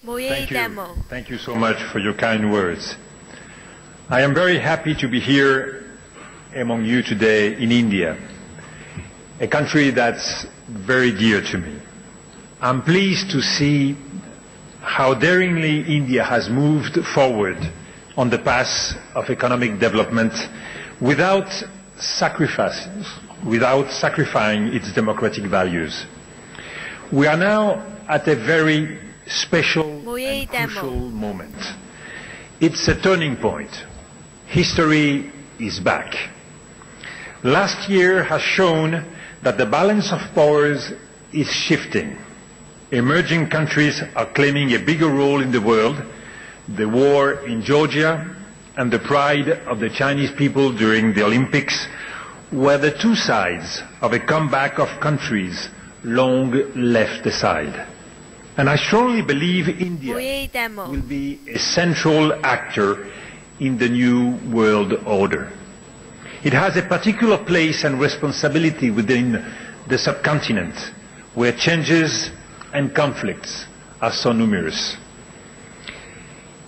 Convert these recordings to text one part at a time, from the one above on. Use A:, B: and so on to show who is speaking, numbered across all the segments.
A: Thank you so much for your kind words. I am very happy to be here among you today in India, a country that's very dear to me. I'm pleased to see how daringly India has moved forward on the path of economic development without sacrificing its democratic values. We are now at a very special and crucial moment. It's a turning point. History is back. Last year has shown that the balance of powers is shifting. Emerging countries are claiming a bigger role in the world. The war in Georgia and the pride of the Chinese people during the Olympics were the two sides of a comeback of countries long left aside. And I strongly believe India will be a central actor in the new world order. It has a particular place and responsibility within the subcontinent, where changes and conflicts are so numerous.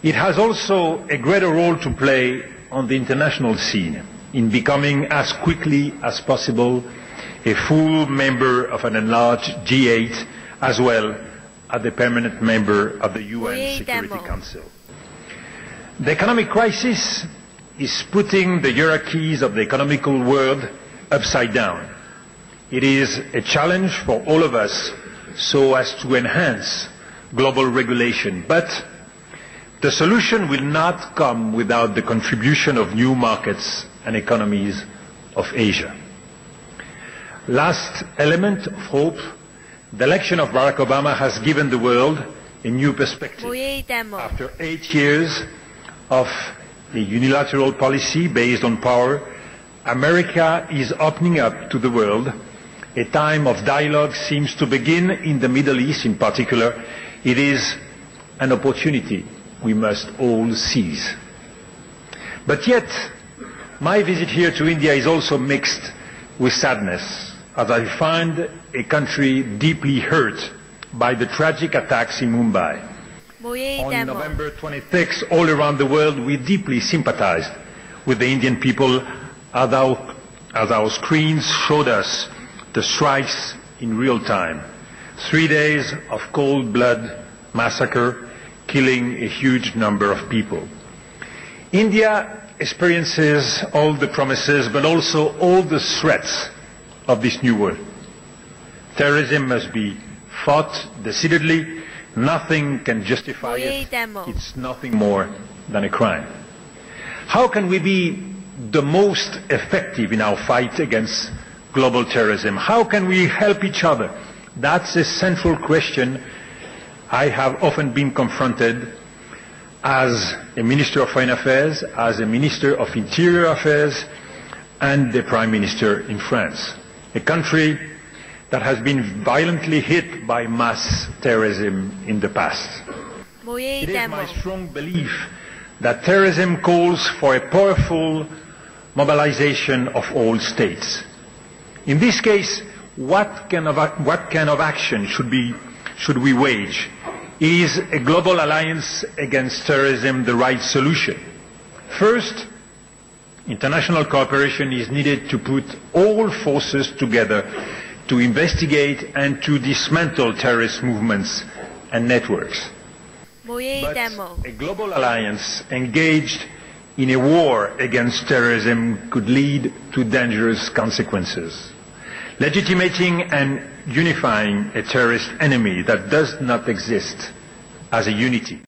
A: It has also a greater role to play on the international scene in becoming as quickly as possible a full member of an enlarged G8 as well as a permanent member of the UN Security Council. The economic crisis is putting the hierarchies of the economical world upside down. It is a challenge for all of us so as to enhance global regulation, but the solution will not come without the contribution of new markets and economies of Asia. Last element of hope, the election of Barack Obama has given the world a new perspective. After 8 years of a unilateral policy based on power, America is opening up to the world. A time of dialogue seems to begin in the Middle East in particular. It is an opportunity we must all seize. But yet, my visit here to India is also mixed with sadness, as I find a country deeply hurt by the tragic attacks in Mumbai. On November 26, all around the world, we deeply sympathized with the Indian people as our screens showed us the strikes in real time. 3 days of cold-blood massacre, killing a huge number of people. India experiences all the promises, but also all the threats of this new world. Terrorism must be fought decidedly. Nothing can justify it. It's nothing more than a crime. How can we be the most effective in our fight against global terrorism? How can we help each other? That's a central question I have often been confronted as a Minister of Foreign Affairs, as a Minister of Interior Affairs, and the Prime Minister in France, a country that has been violently hit by mass terrorism in the past. It is my strong belief that terrorism calls for a powerful mobilization of all states. In this case, what kind of action should we wage? Is a global alliance against terrorism the right solution? First, international cooperation is needed to put all forces together to investigate and to dismantle terrorist movements and networks. But a global alliance engaged in a war against terrorism could lead to dangerous consequences. Legitimating and unifying a terrorist enemy that does not exist as a unity